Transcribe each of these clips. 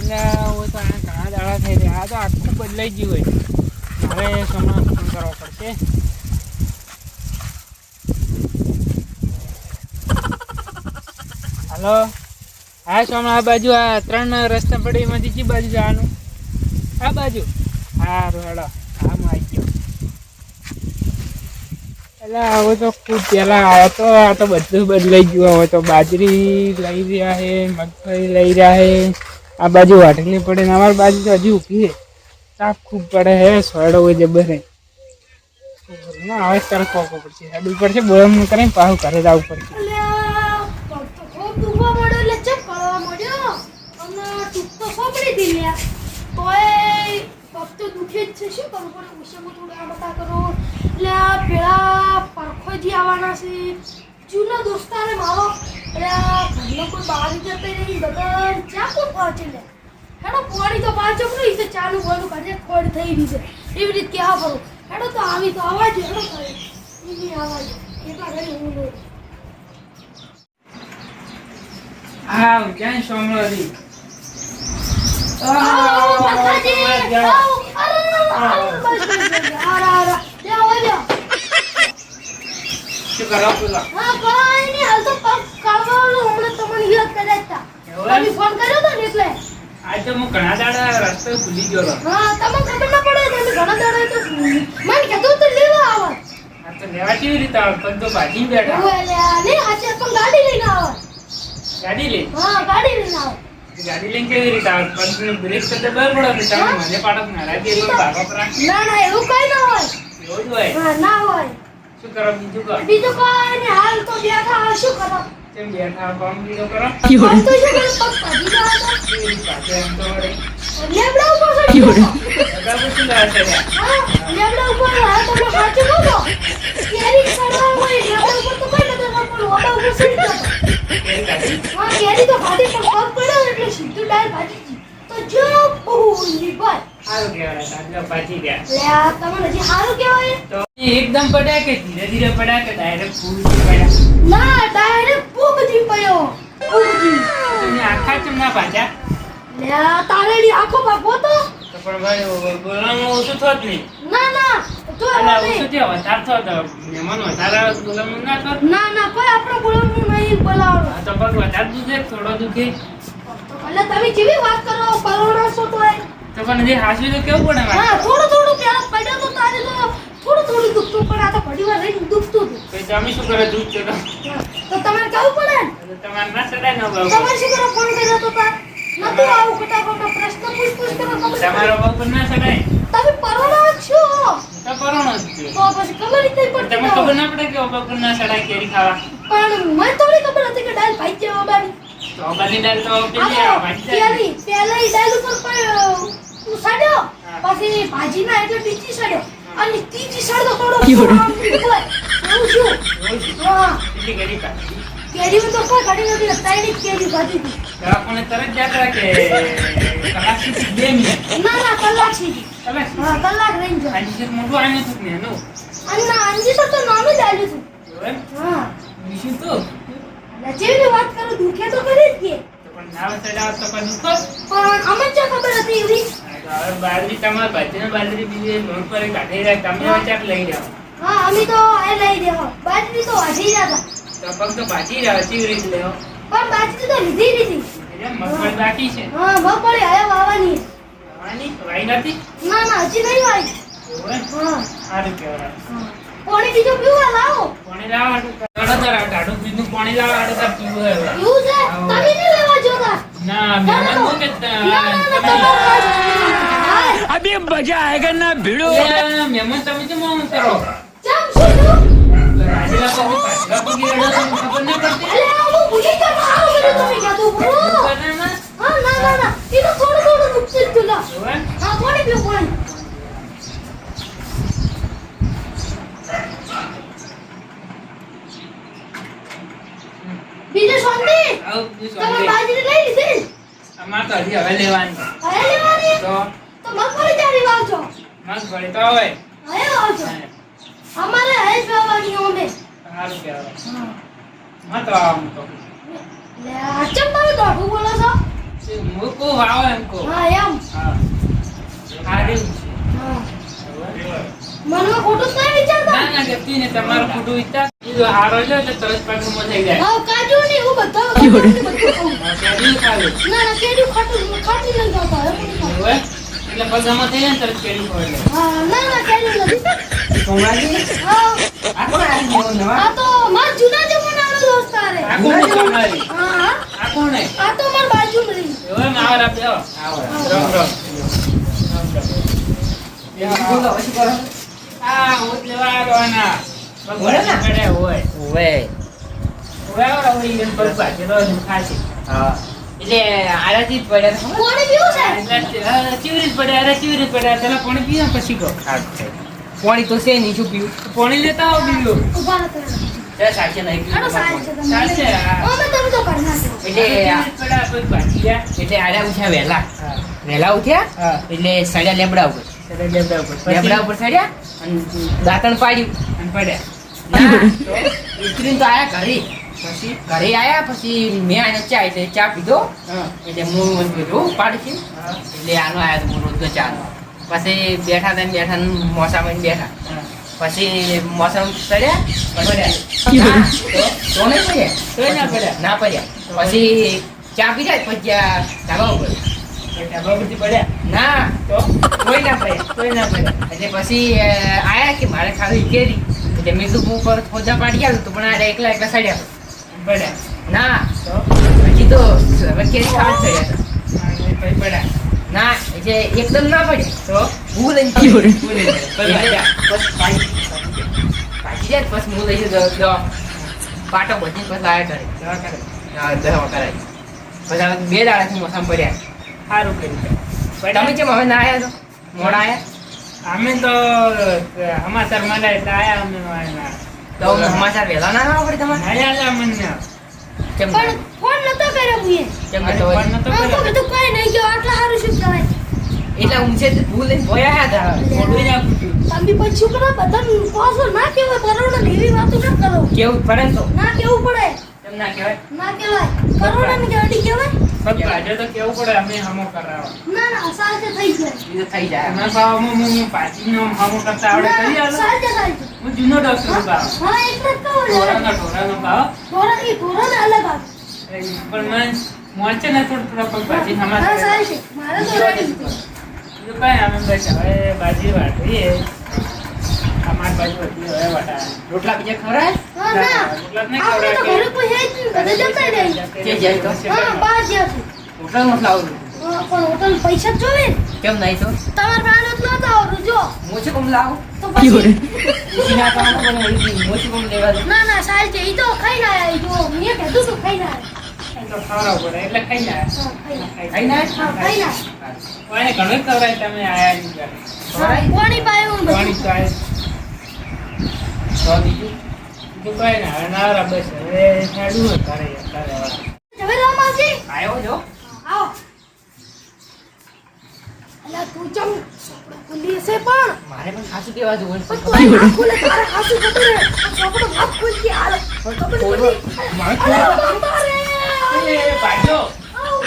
એટલે તો ઘણા દાડા થઈ રહ્યા. આ તો આખું બદલાઈ ગયું હોય. હવે સોમનાથ ફોન કરવો પડશે. હલો, હા સોમનાથ, આ બાજુ આ 3 રસ્તા પડે એમાંથી કઈ બાજુ જવાનું? આ બાજુ? હા રોડો, હા હું આવી ગયો. એટલે હવે તો ખૂબ પહેલાં આવ્યો તો. આ તો બધું બદલાઈ ગયું. હવે તો બાજરી લઈ રહ્યા છે, મગફળી લઈ રહ્યા છે. આ બાજુ વાટકલી પડે ને અમારી બાજુ તો હજી ઊભી છે. તાપ ખૂબ પડે છે, સોયડો હોય જબર છે. ના હવે તરફ પાકવો પડશે, હેડવું પડશે, બોલમ કરીને પાછું ઘરે જવું પડશે. જૂનો દોસ્તાર મારો ઘરનો કોઈ બહાર જતો નહીં, બધા ચા કોણ પહોંચે લે હેડો પોણી તો પાછો નહીં તો ચાલુ બોલું કાઢે ખોડ થઈ રહી છે એવી રીતે કેવા કરું હેડો તો આવી તો અવાજ હેડો કરે એની અવાજ એટલા ઘડી હું લો હા ક્યાં સોમવારી શું કરો પેલા? હા કોઈ નહીં, હાલ તો પગ કાઢવાનો હમણાં તમને યાદ કર્યા હતા. તમે ફોન કર્યો તો ને એટલે. આજ તો હું ઘણા દાડા રસ્તો ભૂલી ગયો. હા તમને ખબર ના પડે તમે ઘણા દાડા તો મને કીધું તો લેવા આવો. આ તો લેવા કેવી રીતે આવે? પણ તો ભાગીને બેઠા. ઓલે ને આજે પણ ગાડી લઈને આવો. ગાડી લઈ? હા ગાડી લઈને આવો. ગાડી લઈને કેવી રીતે આવે? પણ બ્રેક તો દબાવ પડે. તમે મને પાડો ના દે તો ભાગો પરા. ના એવું કઈ ના હોય. એવું જ હોય? હા ના હોય. શું કરો બીજું કરો? બીજું કોઈ ને હાલ તો બેઠા શું કરો? કેમ બેઠા કામ બીજો કરો? તો શું કરો? પગ ભાજી જાવ તો. કેવી રીતે પાછે એમ તો વળે? લેબડા ઉપર ચડી લેબડા ઉપર શું લાવે છે? હા લેબડા ઉપર આ તમે સાચું બોલો. કેરી ચડવા હોય લેબડા ઉપર તો કઈ નતો પણ ઓડા ઉપર ચડી જતો. હા કેરી તો ખાધી પણ પગ પડ્યો એટલે સીધું ડાળ ભાજી ગઈ. તો જો ભૂલી ભાઈ સારું કહેવાય. સાંજે પાછી ગયા. લે આ તમને હજી સારું કહેવાય. તો એકદમ પડ્યા કે ધીરે ધીરે પડ્યા કે ડાયરેક્ટ ફૂલ પડ્યા? ના ડાયરેક્ટ પૂગજી પડ્યો. પૂગજી. તમે આખા ચમ ના પાછા? લે આ તારેડી આખો બાપો તો. તો પણ ભાઈ બોલવામાં ઓછું થોત નહીં. ના ના તો એટલે ઓછું થયો વધારે થોત. મહેમાન વધારે આવે બોલવામાં ના થોત. ના ના કોઈ આપણો બોલવાનું નહીં બોલાવવાનું. આ તો પગ વધારે દુખે થોડો દુખે. એટલે તમે કેવી વાત કરો પરોણા છો તો તો પણ જે હાસવી તો કેવું પડે મારે? હા થોડું થોડું પેલા પડ્યો તો તારે તો થોડું દુખતું પણ આ તો ઘડી વાર રહીને દુખતું હતું. તો તમે શું કરે દૂધ ચડો? તો તમારે કેવું પડે ને? તમારે ના ચડાય ન ભાવ. તમારે શું કરો ફોન કર્યો તો તાર નતું આવું ખોટા પ્રશ્ન પૂછ કરો ખબર તમારો પગ પણ ના ચડાય. તમે પરોણા છો તો પરોણો જ છે. તો પછી ખબર જ નહીં પડતી. તમને ખબર ના પડે કે પગ પણ ના ચડાય કેરી ખાવા? પણ મને થોડી ખબર હતી કે ડાલ ભાઈ જવા બાની. તો બધી દાલ તો પેલી આ ભાજી જાય. પેલા ઈ ડાલ ઉપર ઉસાડ્યો પછી ભાજી ના એટલે બીજી સડ્યો અને ત્રીજી સડતો થોડો એવું શું હા એટલી ગરી પાછી. કેરી તો કોઈ ઘડી નથી ત્રણ જ કેરી ભાજી હતી. આપણને તરત યાદ રાખે કલાક સુધી 2 મિનિટ. ના ના કલાક સુધી કલાક હા કલાક રહી જાય. આજે છે મોટું આને હતું ને એનું. અંજી તો નાનું જ આવ્યું હતું. એમ હા બીજું તો જેવી વાત કરું દુખે તો કરી જ કે તો પણ નાવ ચડાવ તો પણ દુખો. પણ અમને જો ખબર હતી એવી. હવે બાજરી તમારે ભાજીને બાજરી બીજી લોન પર કાઢી રહ્યા તમે ચાક લઈ જાઓ. હા અમે તો એ લઈ દેવા બાજરી તો વાજી જતા તો પગ તો ભાજી રહ્યા કેવી રીતે લેવો? પણ બાજરી તો લીધી એટલે મગફળી બાકી છે. હા મગફળી હવે વાવવાની. વાવાની વાઈ નથી? ના ના હજી નહીં વાવી. એવું એમ? હા સારું કહેવાય. પાણી બીજું પીવા લાવો. પાણી લાવો ટાઢું બીજું પાણી લાવો અડધા પીવું હવે. એવું છે તમે નહીં લેવા જોતા. ના મહેમાન નું કે अभी मजा आएगा ना भिड़ो। મહેમાન તમે કેમ આમ કરો? ચમ શું રાજેલા પગ પાછલા પગે અડો તો ખબર ના પડતી? અરે હું ભૂલી ગયો આવું બધું તમે કહેતું બરો. હા ના ના ના એ તો થોડું દુખતું જ હતું લા. હા પાણી પીવું પાણી. બીજું શાંતિ તમે બાજરી લઈ લીધી અમાર તો હજી હવે લેવાની. હવે લેવાની તો મગફળી ચારી વાવજો. મગફળી તો હવે હવે વાવજો અમારે હવે જ વાવવાની અમે. સારું કહેવાય. હા તો આમ તો લે ચમ તમે દોઢું બોલો છો? મુખ લોકો વાવો એમ કહો. હા એમ હા. સારું છે. હા હવે. મનમાં ખોટું તો નહીં વિચારતા ના, ના, ગપતી ને તમારું ખોટું વિચાર. બીજો હારો લ્યો એટલે તરત પાકુમાં થઈ જાય. હા કાજુ ને હું બધા બધું ખાઉં. હા, કેરી ખાવી. ના ના કેડું ખાટી નહીં ખાતા હવે નહીં ખાતા. હવે? એટલે પગામાં થઈ જાય ને તરત કેરી ખવાય. હા ના ના કેડું નથી સોમવારજી હા આ કોણ આવી ગયો નવા આ તો માર જૂના જમાનાનો દોસ્તાર હે આ કોણ તમારી? હા હા આ કોણ હે? આ તો માર બાજુમાં રહી હવે માવર આપ્યો. આવો રમ, રમ. બોલો પછી કરો આ હોત લેવા આવવાના. બોલે ને? પડે હોય. ઓવે હવે આવડે હોય ઈવન પગ ભાગેલો જ ખાશે. હા એટલે આરાથી જ પડ્યા હતા. કોણે પીવું છે એટલે ચીવરી જ પડે, અરે ચીવરી જ પડે. પેલા પાણી પીને પછી કહો. પાણી તો છે નહીં શું પીવું પાણી લેતા આવો બીજું. ઉભા રહો તમે ત્યાં સાચે નહીં આનો પીવું સાહેબ છે પાણી. તમે ચાલશે, હા. અમે તમે તો કરી નાખ્યો એટલે ચીવરી જ પડે, પગ ભાગી ગયા. એટલે આડા ઉઠ્યા વહેલા હા. વહેલા ઉઠ્યા હા. એટલે સડ્યા લેબડા ઉપર એટલે લેબડા ઉપર. પછી લેબડા ઉપર સડ્યા અને દાંતણ પાડ્યું અને પડ્યા. ના ઉતરીને તો આયા ઘરે પછી ઘરે આયા પછી મેં આને ચા એટલે ચા પીધો હા. એટલે હું જોઉં પાડી હા. એટલે આનો આયા તો રોજનો ચા પછી બેઠા હતા ને બેઠા ને મોસામાં બેઠા હા. પછી મોસમ ચડ્યા પડ્યા. તો નહીં પડ્યા તોય ના પડ્યા. ના પડ્યા પછી ચા પીધા પછી આ ધાબા ઉપર ઢાબા પરથી પડ્યા. ના તો કોઈ ના પડ્યા તોય ના પડ્યા. એટલે પછી આયા કે મારે ખાલી કેરી એટલે મેં તો હું પર ખોજા પાડી આવ્યું તો પણ આ એકલા એકલા સડ્યા પડ્યા. ના તો પછી તો હવે કેરી ખાવા જ ચડ્યા હા, એ પછી પડ્યા. ના એટલે એકદમ ના પડે તો હું લઈને બોલે. પછી પાછી જાય પછી હું લઈ પાટો બધી પછી લાયા કરે દવા કરે. હા દવા કરાય પછી હવે 2 દાડાથી મોસમ પડ્યા સારું કર્યું. તમે પડ્યા. કેમ હવે ના આવ્યા તો મોડા આવ્યા અમે તો સમાચાર મળ્યા એટલે આયા અમે વાયના. તો સમાચાર વહેલા ના આવવા પડે તમારે આયા એટલે અમને. કેમ પણ ફોન નતો કર્યો મુએ કેમ અરે નતો પણ નતો આમ તો કર્યો. બધું કઈ નહીં ગયો આટલા સારું શું કહેવાય એટલે ઊંચે ભૂલ લઈને ભોયા હતા મોઢું જ આપું છું. તમે પછી છોકરા બધા પાછો ના કહેવાય કરોડો ને એવી વાતો ના કરો કેવું પડે ને તો ના કેવું પડે કેમ ના કહેવાય ના કહેવાય કરોડો ને ગાડી કહેવાય પગ ભાજે તો કેવું પડે અમે હમો કરાવવા. ના ના સાચે થઈ જાય એ તો થઈ જાય અમે ભાવમાં હું પાછીનો હમો કરતા આવડે કરી આલો. સાચે થાય છે હું જૂનો ડોક્ટર ભાવ. હા એટલે જ કહું ને ઢોરાનો ભાવ. ઢોરા અલગ આવે પણ મને મોચે ને થોડું પગ ભાજી હા સમાચાર. સાચે છે મારે તો રેડી છે. બીજું કાંઈ અમે બસ હવે બાજી વાટીએ. અમારી બાજુ હતી હવે વાટા. રોટલા બીજા ખવડાય હા ના રોટલા જ નહીં આપણે તો ખવડાવે ઘરે કોઈ હે જ નહીં બધા જતા રહે કે જાય તો? હા બહાર જ્યાં છે રોટલા મત લાવું હા, પણ હોટલ પૈસા જ જોવે ને. કેમ નહીં તો તમારે ભાડું જ નહોતું આવડું જો મોચે કમ લાવું તો પછી પૂછી ના પાડો પણ ઓલી મોચે કમ લેવા દો ના ના સાહેબ છે ઈ તો ખાઈ ના આયા ઈ તો મેં કીધું તું ખાઈ ના આયા. એ તો ખવડાવવું પડે એટલે ખાઈ જાય. હા, ખાઈ ના ખાઈ ના હા ખાઈ ના આયા. કોઈને ઘણું જ ખવડાય તમે આયા નહીં ઘરે. હા, પાણી પાયું ને પાણી બધું. તો આય. તો બીજું બીજું કાંઈ ના. હવે નવરા બસ હવે હેડું હોય ઘરે અત્યારે વાળા. ઝવેરરામ માસી આવ્યો જો આવો અલા તું ચમ ખુલી છે પણ મારે પણ ખાસું કેવા જોવું પણ તું આ હાથ ખોલે તારે હાસુ જતું રે ચોપડો હાથ ખોલતી હાલે ચોપડો ખોલી અરે બાપા રે એ ભાજો. આવ,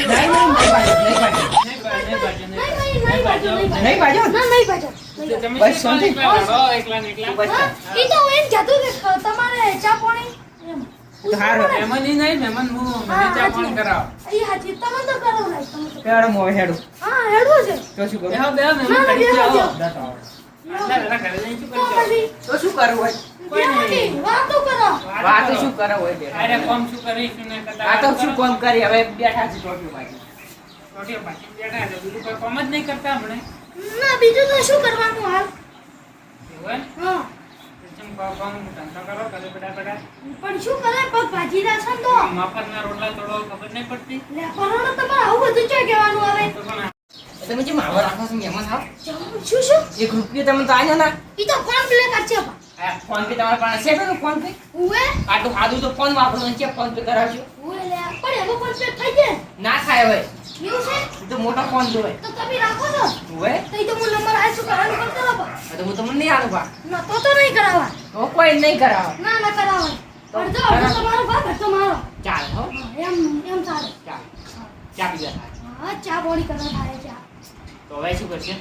નહીં નહીં ભાજો નહીં ભાજો નહીં ભાજો, નહીં નહીં, ભાજો. નહીં, નહીં નહીં ભાજો. નહીં ભાજો ના નહીં બાજો તો તમે બસ શું શાંતિ. એકલા રહો, એકલા ને એકલા? બસ. ઈ તો હું એમ કહેતું કે તમારે ચા પાણી એમ હારું, મહેમાન ઈ નહીં, મહેમાન હું મને હા, ચા પાણી કરાવો. ઈ હાજી તમે તો કરો લાઈ તમે તો ત્યારે મોય હેડું હા હેડવું છે તો શું કરું બેહો, બેહો, ના, મહેમાન ના, કરી બેહો, જાઓ. બેહો. આટલા વેલા ઘરે જઈને શું તો કરજો? પછી તો શું કરવું હોય કોઈ નહીં. વાતો કરો વાતો શું કરો હોય અરે બેઠા કોમ શું કરીશું ને કરતા આ તો વાતો શું કરો. કોમ કરી હવે બેઠા છે ટોટીઓ બાજુ રોટીઓ પાછી બેઠા એટલે બીજું કોઈ કોમ જ નહીં કરતા હમણાં. ના બીજું તો શું કરવાનું હાલ એવું એમ? હા તો ચમ કોમ ધંધો કરો, ઘરે બેઠા બેઠા. પણ શું કરે પગ ભાજી રાખે ને તો મફતના રોટલા તોડો ખબર નહીં પડતી. લે પરોણો તમારે આવું બધું ચા કહેવાનું આવે તો પણ તમે જે માવો રાખો છો મહેમાન આવ શું શું 1 રૂપિયો તમે તો આયો ના ઈ તો ફોન પ્લે કરશે બા આ ફોન પે તમારા પાસે છે ને ફોન પે ઉવે આટલું ખાધું તો ફોન વાપરવાનું છે ફોન પે કરાવજો ઉવે લે પણ એમાં ફોન પ્લે થઈ જાય ના થાય હવે એવું છે એ તો મોટો ફોન જોવે તો તમે રાખો છો હોય તો ઈ તો હું નંબર આઈશું કરવાનું કરતો રહો બા. તો હું તમને નહીં આલું બા ના તો નહીં કરાવવા તો કોઈ નહીં કરાવે ના ના કરાવવા પણ જો હવે તમારો ભાગ હતો મારો ચાલ હો એમ એમ સારું ચાલ ચા પીવા થાય. હા ચા પાણી કરવા થાય ચા. તો હવે શું કરશે?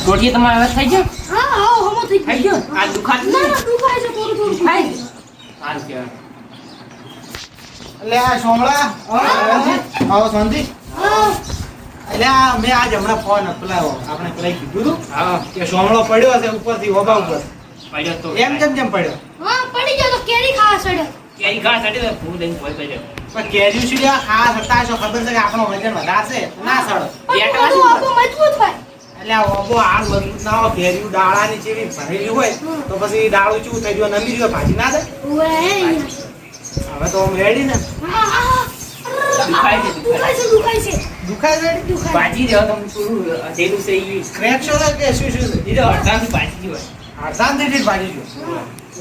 ટોટીએ તમારે હવે થઈ ગયો? હા હા હમો થઈ થઈ ગયો? આ દુખાતું ના નથી? ના દુખાય છે થોડું થોડું થાય? દુખાય છે. સારું કહેવાય. એટલે આ સોમળા આવો શાંતિ. હા એટલે આ મેં આજ હમણાં ફોન આપણે પેલા કીધું હતું હા, કે સોમળો પડ્યો છે ઉપરથી ઓબા ઉપર પડ્યો તો એમ કેમ પડ્યો? હા પડી ગયો તો કેરી ખાવા સડ્યો. કેરી ઘા સાથે તો ફૂલ દઈને ભોય પડ્યો. પણ કેરીયું શું લેવા ખાસ હતા છો ખબર છે કે આપણો વજન વધારશે ના સડો. પણ પેટમાં બધું શું આપણું મજબૂત હોય. એટલે આ ઓબો હાલ મજબૂત ના હોય કેરીયું ડાળાની જેવી ભરેલી હોય તો પછી ડાળું ચૂ થઈ ગયું નમી ગયો ભાજી ના દે. ઓએ હવે તો રેડી ને હા હા દુખાય છે, દુખાય છે દુખાય છે દુખાય રેડી દુખાય. ભાજી રહ્યો તમને પૂરું અધેરું છે ઈ. ક્રેક છો કે શું શું છે? ઈ તો અડધાથી ભાજી હોય. અડધાન થી ભાજી ગયો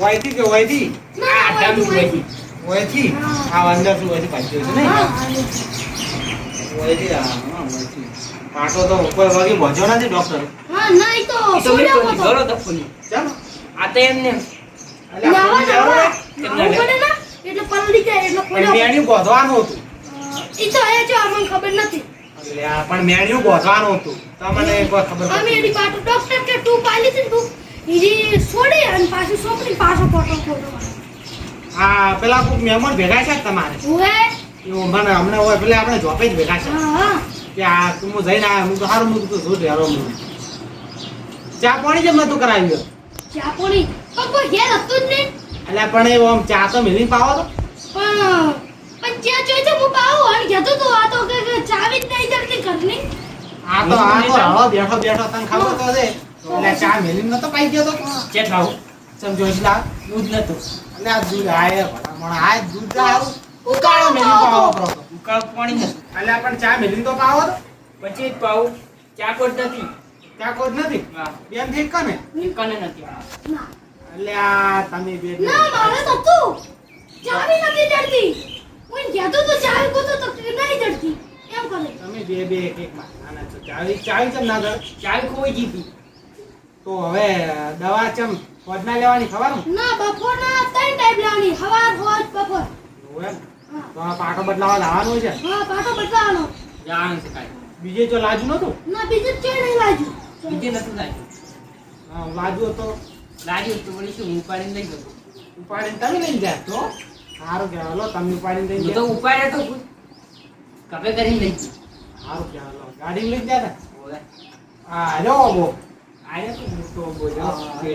વયથી કે વયથી ના આ અડધાથી દુખાય. વયથી હા. આ અંદર શું વયથી ભાજી ગયો છે હા ને વયથી વયથી પાટો તો ઉપર વગી ભજો નથી ડોક્ટર હા ના ઈ તો ઈ તો મેં સોડ્યો તો હતો. ઘરો તો ફૂલી. ચાલો આ તો એમને એટલે આ નાવા ફૂલી નાવા જવાનું નાવું પડે ને એટલે પલળી જાય એટલે પણ પડ્યો. મેણ્યું બોધવાનું હતું ઈ તો એ જો અમને ખબર નથી. એટલે આ પણ મેણ્યું બોધવાનું હતું તમને કોઈ ખબર અમે નથી. એની પાટો ડોક્ટર કે તું પાલી હતી ને તું ઈ છોડી અને પાછું સોપડી પાછો ફોટો ફોટો. આ પેલા કોઈક મહેમાન ભેગા છે કે તમારે ઓએ એવું મને હમણાં હોય પેલા આપણે જોપે જ ભેગા છે હા હા કે આ તું હું જઈને આવ્યો હું તો સારું હું તો શું ઢેરો હું ચા પાણી જેમ નતું કરાવ્યું ચા પાણી પણ કોઈ ઘેર હતું જ નહીં. એટલે પણ એવું આમ ચા તો મિલી પાવો તો પણ ચા જોઈ તો હું પાવું અને કહેતો તો આ તો કે ચાવી જ નહીં જડતી ઘરની. આ તો હળો બેઠો બેઠો તને ખબર તો છે એટલે ચા મિલી નતો પાઈ ગયો તો ચેટ ભાવ સમજો એટલા દૂધ નતું. એટલે આ દૂધ આય ભલામણ આ દૂધ આવું ઉકાળો મિલી પાવો કરો તો ઉકાળ પાણી નતું. એટલે પણ ચા મિલી તો પાવો તો પછી જ પાવું ચા કોટ નથી. ત્યાં કોઈ જ નથી હા, બેન થઈ કને કને નથી. ના એટલે આ તમે બે ના મારે તો તું ચાવી નથી જડતી. હું કહેતો તો ચાવી ગોતો તો કે નહીં જડતી એમ કરે. તમે બે એક એક માં આના તો ચાવી ચાવી ચમ ના દે ચાવી ખોઈ જીતી. તો હવે દવા ચમ ફોડના લેવાની ખબર ને ના બપોરના 3 ટાઈમ લાવવાની સવાર હોજ બપોર. એવું એમ હા તો આ પાટો બદલાવા લાવવાનું છે હા પાટો બદલાવાનો. જાણ છે કાંઈ. બીજે જો લાજુ નતું ના બીજું ચે નહીં લાજુ. બીજે નતું લાગ્યું. હા, લાજુ હતો લાગ્યું તો વળી શું ઉપાડીને લઈ ગયો. ઉપાડીને તમે લઈને જાય તો સારું કહેવાય લો તમે ઉપાડીને લઈને હું તો જાય ઉપાડ્યો તો કપે કરીને લઈ ગયો. સારું કહેવાય લો ગાડી લઈને જાય ને ઓય. હા જો બો આયો તો મોટો બોજો. હા. કે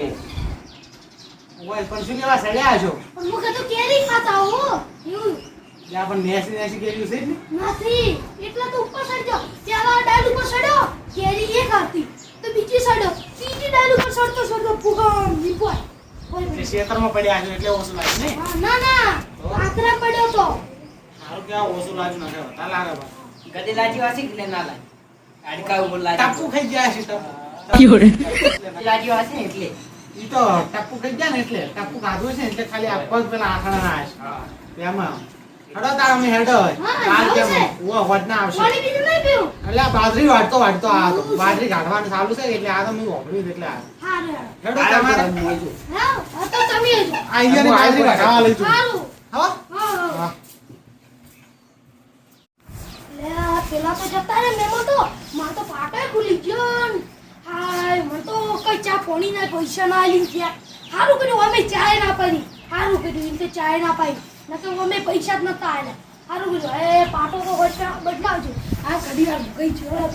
ઓય પણ શું લેવા સડ્યા છો પણ મુકે તો કેરી ખાતા હો એવું ત્યાં પણ નેસી નેસી કેરી છે જ ને નથી એટલે તો ઉપર ચડ્યો ત્યાં ડાલ ઉપર ચડ્યો કેરી એક હતી તો બીજી ચડ્યો ત્રીજી ડાલ ઉપર ચડતો ફુગમ નીપોય એટલે ખેતરમાં પડ્યા છો એટલે ઓછું લાગે ને ના ના આકરા પડ્યો તો સારું કહેવાય ઓછું લાજુ ના કહેવાય તા લાગે બા ગદે લાજી વાસી એટલે ના લાગે. હાડકા ઉપર લાજી. ટપકુ ખાઈ ગયા છે ટપકુ લાજી વાસી ને એટલે. ઈ તો ટપકુ ખાઈ ગયા ને એટલે ટપકુ ખાધું છે ને એટલે ખાલી આ પગ પેલા આથણા ના આવે હા. છે એમાં હડો તાર અમે હેડો હા, કાલ જાવું કેમ છે. ઓ વડના આવશે પાણી બીજું નહીં પીવું એટલે આ બાજરી વાટતો આ તો બાજરી કાઢવાનું ચાલુ છે એટલે આ તો મેં વાપર્યું એટલે આ હારે હેડો તમારે હા આ તો તમે જ આ અહીંયાની બાજરી કાઢવા લઈ જવું સારું હા હા હા લે આ પેલા તો જતા રે મેમો તો માર તો પાટે ખુલી ગયો ને. હાય મને તો કઈ ચા પાણી ના પૈસા ના આલી ગયા હારું કર્યું અમે ચાય ના પાડી હારું કર્યું એમ કે ચાય ના પાડી નકર અમે પૈસા જ નતા આલ્યા હારું કર્યું એ પાટો તો હોય બદલાવજો આ ઘડી વાર ગઈ જોડે